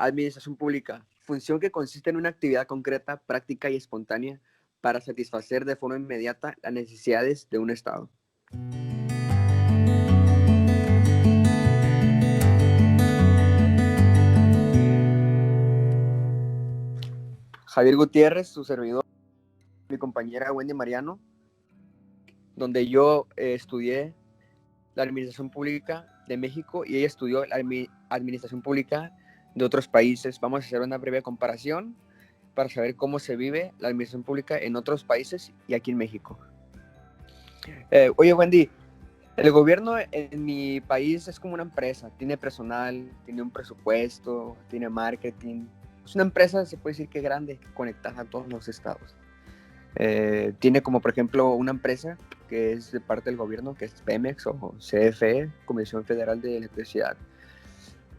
Administración pública, función que consiste en una actividad concreta, práctica y espontánea para satisfacer de forma inmediata las necesidades de un Estado. Javier Gutiérrez, su servidor, mi compañera Wendy Mariano, donde yo estudié la Administración Pública de México y ella estudió la Administración Pública de otros países. Vamos a hacer una breve comparación para saber cómo se vive la Administración Pública en otros países y aquí en México. Oye, Wendy, el gobierno en mi país es como una empresa, tiene personal, tiene un presupuesto, tiene marketing. Es una empresa, se puede decir que grande, conectada a todos los estados. Tiene como, por ejemplo, una empresa que es de parte del gobierno, que es Pemex o CFE, Comisión Federal de Electricidad.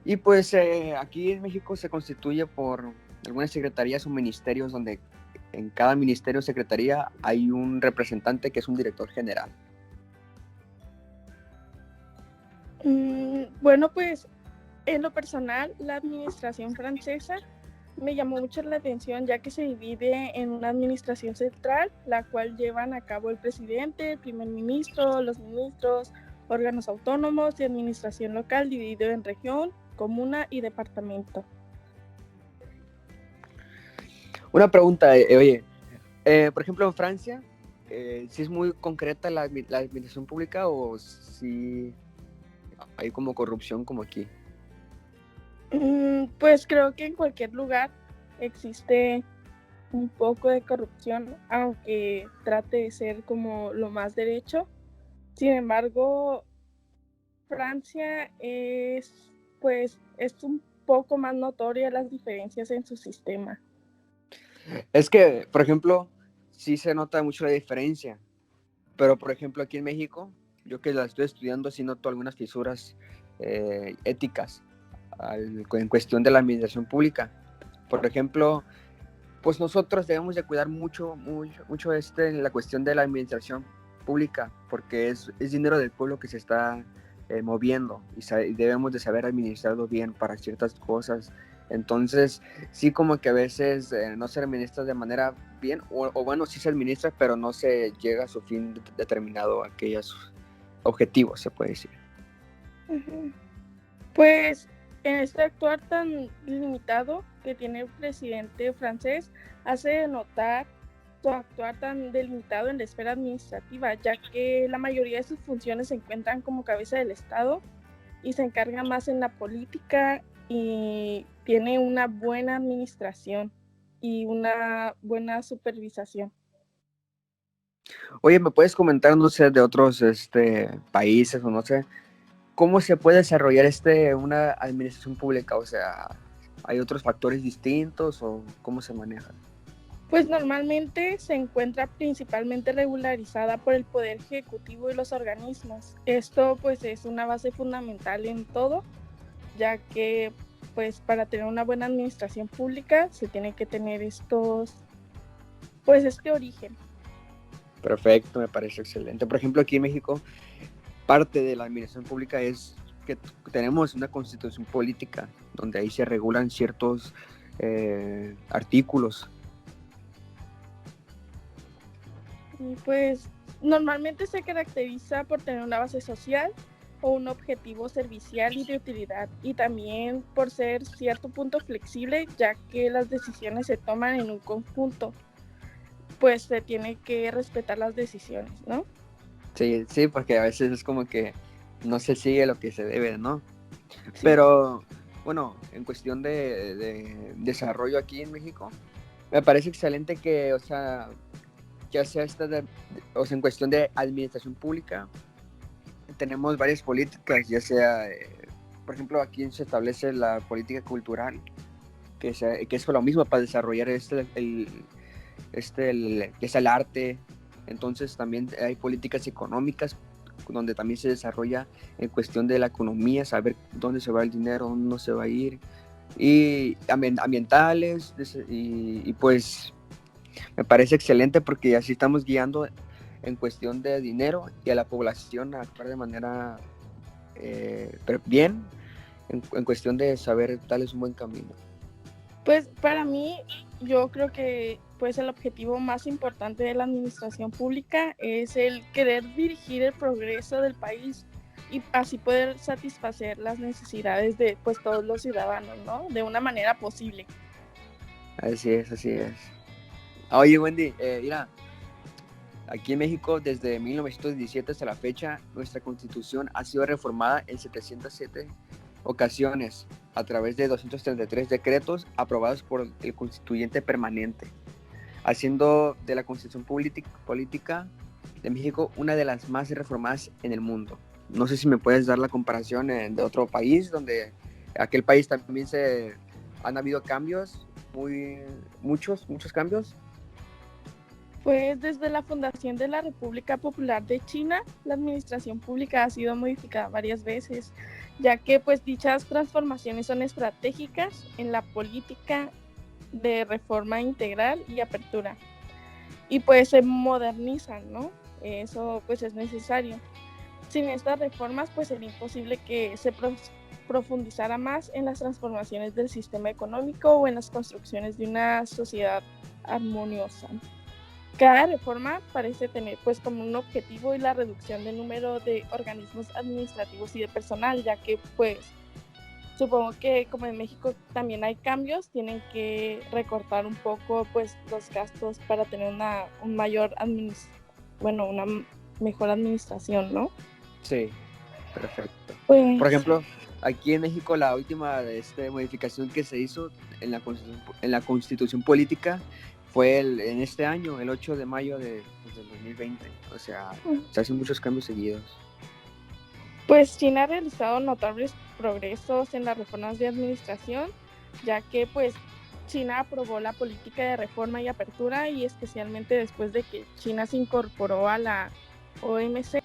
Y pues aquí en México se constituye por algunas secretarías o ministerios donde en cada ministerio o secretaría hay un representante que es un director general. Bueno, pues en lo personal, la administración francesa me llamó mucho la atención, ya que se divide en una administración central, la cual llevan a cabo el presidente, el primer ministro, los ministros, órganos autónomos y administración local, dividido en región, comuna y departamento. Una pregunta, oye, por ejemplo en Francia, ¿sí es muy concreta la administración pública o sí hay como corrupción como aquí? Pues creo que en cualquier lugar existe un poco de corrupción, aunque trate de ser como lo más derecho. Sin embargo, Francia es un poco más notoria las diferencias en su sistema. Es que, por ejemplo, sí se nota mucho la diferencia, pero por ejemplo aquí en México, yo que la estoy estudiando, sí noto algunas fisuras éticas en cuestión de la administración pública. Por ejemplo, pues nosotros debemos de cuidar mucho la cuestión de la administración pública, porque es dinero del pueblo que se está moviendo y debemos de saber administrarlo bien para ciertas cosas. Entonces, sí como que a veces no se administra de manera bien, o bueno, sí se administra, pero no se llega a su fin determinado, a aquellos objetivos, se puede decir. Pues en este actuar tan limitado que tiene el presidente francés, hace notar su actuar tan delimitado en la esfera administrativa, ya que la mayoría de sus funciones se encuentran como cabeza del Estado y se encarga más en la política y tiene una buena administración y una buena supervisación. Oye, ¿me puedes comentar, no sé, de otros países o no sé, cómo se puede desarrollar una administración pública? O sea, ¿hay otros factores distintos o cómo se maneja? Pues normalmente se encuentra principalmente regularizada por el Poder Ejecutivo y los organismos. Esto pues es una base fundamental en todo, ya que pues para tener una buena administración pública se tiene que tener este origen. Perfecto, me parece excelente. Por ejemplo, aquí en México, parte de la administración pública es que tenemos una constitución política donde ahí se regulan ciertos artículos. Y pues normalmente se caracteriza por tener una base social o un objetivo servicial y de utilidad, y también por ser cierto punto flexible, ya que las decisiones se toman en un conjunto, pues se tiene que respetar las decisiones, ¿no? Sí, sí, porque a veces es como que no se sigue lo que se debe, ¿no? Sí. Pero bueno, en cuestión de desarrollo aquí en México, me parece excelente que, o sea, ya sea o sea, en cuestión de administración pública, tenemos varias políticas, ya sea, por ejemplo, aquí se establece la política cultural, que es lo mismo para desarrollar que es el arte. Entonces también hay políticas económicas donde también se desarrolla en cuestión de la economía, saber dónde se va el dinero, dónde no se va a ir, y ambientales, y pues me parece excelente porque así estamos guiando en cuestión de dinero y a la población a actuar de manera bien, en cuestión de saber darles un buen camino. Pues para mí, yo creo que pues el objetivo más importante de la administración pública es el querer dirigir el progreso del país y así poder satisfacer las necesidades de pues todos los ciudadanos, ¿no? De una manera posible. Así es, así es. Oye, Wendy, mira, aquí en México, desde 1917 hasta la fecha, nuestra constitución ha sido reformada en 707 ocasiones a través de 233 decretos aprobados por el constituyente permanente, haciendo de la constitución política de México una de las más reformadas en el mundo. No sé si me puedes dar la comparación de otro país, donde aquel país también han habido cambios, muchos cambios. Pues desde la fundación de la República Popular de China, la administración pública ha sido modificada varias veces, ya que pues dichas transformaciones son estratégicas en la política de reforma integral y apertura. Y pues se modernizan, ¿no? Eso pues es necesario. Sin estas reformas pues sería imposible que se profundizara más en las transformaciones del sistema económico o en las construcciones de una sociedad armoniosa. Cada reforma parece tener pues como un objetivo y la reducción del número de organismos administrativos y de personal, ya que pues supongo que como en México también hay cambios, tienen que recortar un poco pues los gastos para tener una mejor administración, ¿no? Sí, perfecto. Por Pues ejemplo, aquí en México la última modificación que se hizo en la constitución política fue en este año, el 8 de mayo del 2020. O sea, se hacen muchos cambios seguidos. Pues China ha realizado notables progresos en las reformas de administración, ya que pues China aprobó la política de reforma y apertura y especialmente después de que China se incorporó a la OMC, la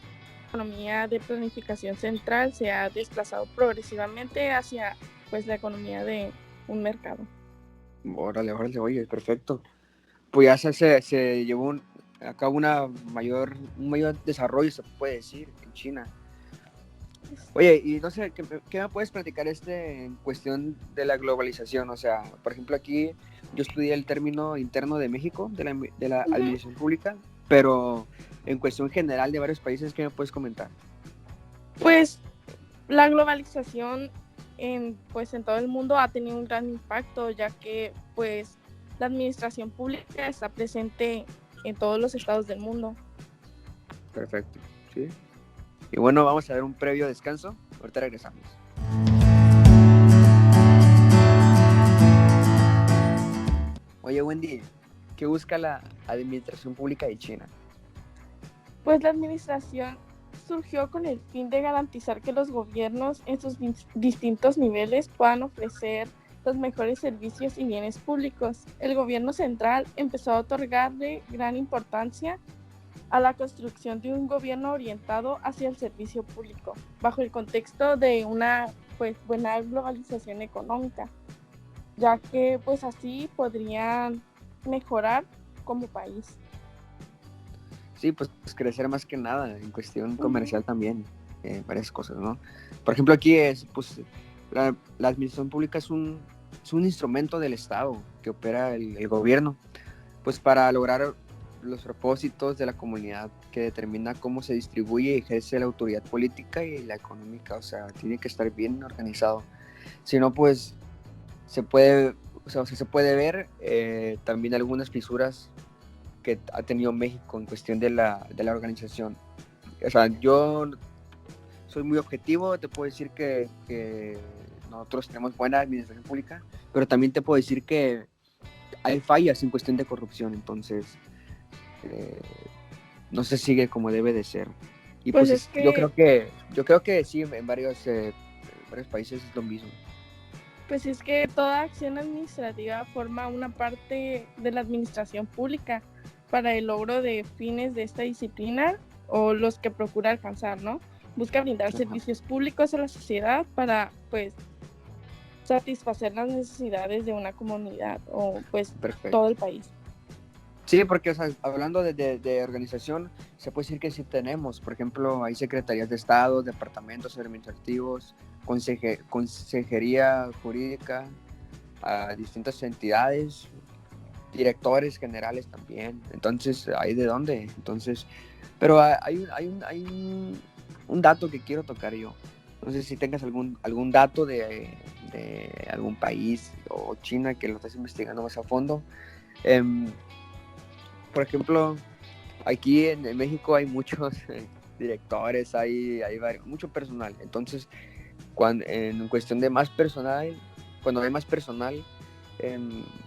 economía de planificación central se ha desplazado progresivamente hacia pues la economía de un mercado. Órale, órale, oye, perfecto. Pues ya se llevó a cabo un mayor desarrollo, se puede decir, en China. Oye, y no sé, ¿qué me puedes platicar en cuestión de la globalización? O sea, por ejemplo, aquí yo estudié el término interno de México, de la administración pública, pero en cuestión general de varios países, ¿qué me puedes comentar? Pues la globalización pues en todo el mundo ha tenido un gran impacto, ya que pues la administración pública está presente en todos los estados del mundo. Perfecto, ¿sí? Y bueno, vamos a ver un previo descanso. Ahorita regresamos. Oye, Wendy, ¿qué busca la administración pública de China? Pues la administración surgió con el fin de garantizar que los gobiernos en sus distintos niveles puedan ofrecer los mejores servicios y bienes públicos. El gobierno central empezó a otorgarle gran importancia a la construcción de un gobierno orientado hacia el servicio público, bajo el contexto de una pues buena globalización económica, ya que pues así podrían mejorar como país. Sí, pues crecer más que nada, en cuestión comercial también, varias cosas, ¿no? Por ejemplo, aquí pues, la administración pública es un instrumento del Estado que opera el gobierno, pues para lograr los propósitos de la comunidad, que determina cómo se distribuye y ejerce la autoridad política y la económica. O sea, tiene que estar bien organizado. Si no, pues se puede ver también algunas fisuras que ha tenido México en cuestión de la organización. O sea, yo soy muy objetivo, te puedo decir que nosotros tenemos buena administración pública, pero también te puedo decir que hay fallas en cuestión de corrupción, entonces eh, no se sigue como debe de ser. Y Pues pues yo creo que sí, en varios países es lo mismo. Pues es que toda acción administrativa forma una parte de la administración pública para el logro de fines de esta disciplina o los que procura alcanzar, ¿no? Busca brindar Ajá. servicios públicos a la sociedad para, pues, satisfacer las necesidades de una comunidad o, pues, todo Perfecto. el país. Sí, porque o sea, hablando de organización, se puede decir que sí tenemos. Por ejemplo, hay secretarías de Estado, departamentos administrativos, consejería jurídica, a distintas entidades, directores generales también. Entonces, ¿hay de dónde? Entonces, pero hay un dato que quiero tocar yo. No sé si tengas algún dato de algún país o China que lo estés investigando más a fondo. Por ejemplo, aquí en México hay muchos directores, mucho personal. Entonces, en cuestión de más personal, cuando hay más personal,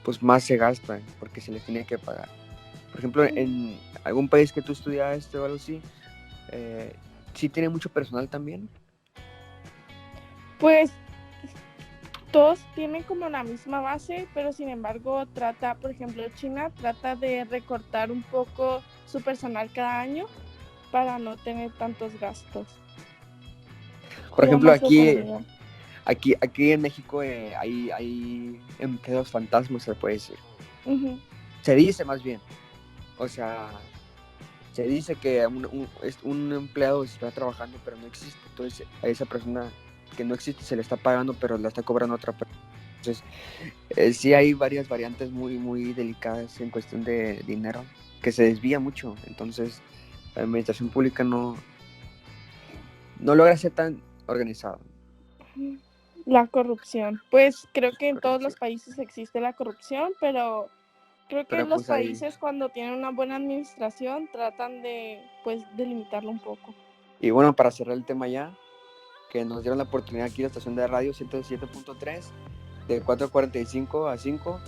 pues más se gasta porque se les tiene que pagar. Por ejemplo, en algún país que tú estudiaste o algo así, ¿sí tiene mucho personal también? Pues todos tienen como la misma base, pero sin embargo por ejemplo, China trata de recortar un poco su personal cada año para no tener tantos gastos. Por Como ejemplo, más aquí, profundidad. aquí en México hay empleados fantasmas, se puede decir. Uh-huh. Se dice más bien. O sea, se dice que un empleado está trabajando, pero no existe. Entonces, a esa persona que no existe se le está pagando, pero la está cobrando otra persona. Entonces, sí hay varias variantes muy, muy delicadas en cuestión de dinero, que se desvía mucho. Entonces, la administración pública no logra ser tan organizada. La corrupción. Pues creo que en todos los Corrección. países existe la corrupción, pero creo que Pero los pues ahí... países cuando tienen una buena administración tratan de, pues, delimitarlo un poco. Y bueno, para cerrar el tema ya, que nos dieron la oportunidad aquí en la estación de radio 107.3 de 4:45 a 5.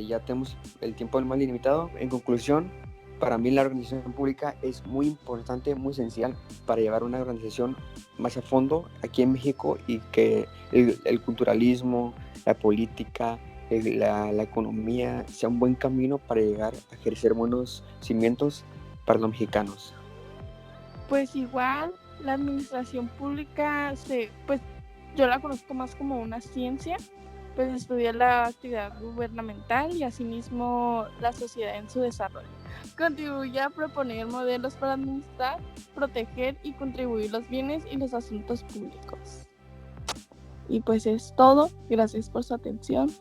Ya tenemos el tiempo más limitado. En conclusión, para mí la organización pública es muy importante, muy esencial para llevar una organización más a fondo aquí en México y que el culturalismo, la política, la economía sea un buen camino para llegar a ejercer buenos cimientos para los mexicanos. Pues igual la administración pública pues yo la conozco más como una ciencia, pues estudia la actividad gubernamental y asimismo la sociedad en su desarrollo. Contribuye a proponer modelos para administrar, proteger y contribuir los bienes y los asuntos públicos. Y pues es todo. Gracias por su atención.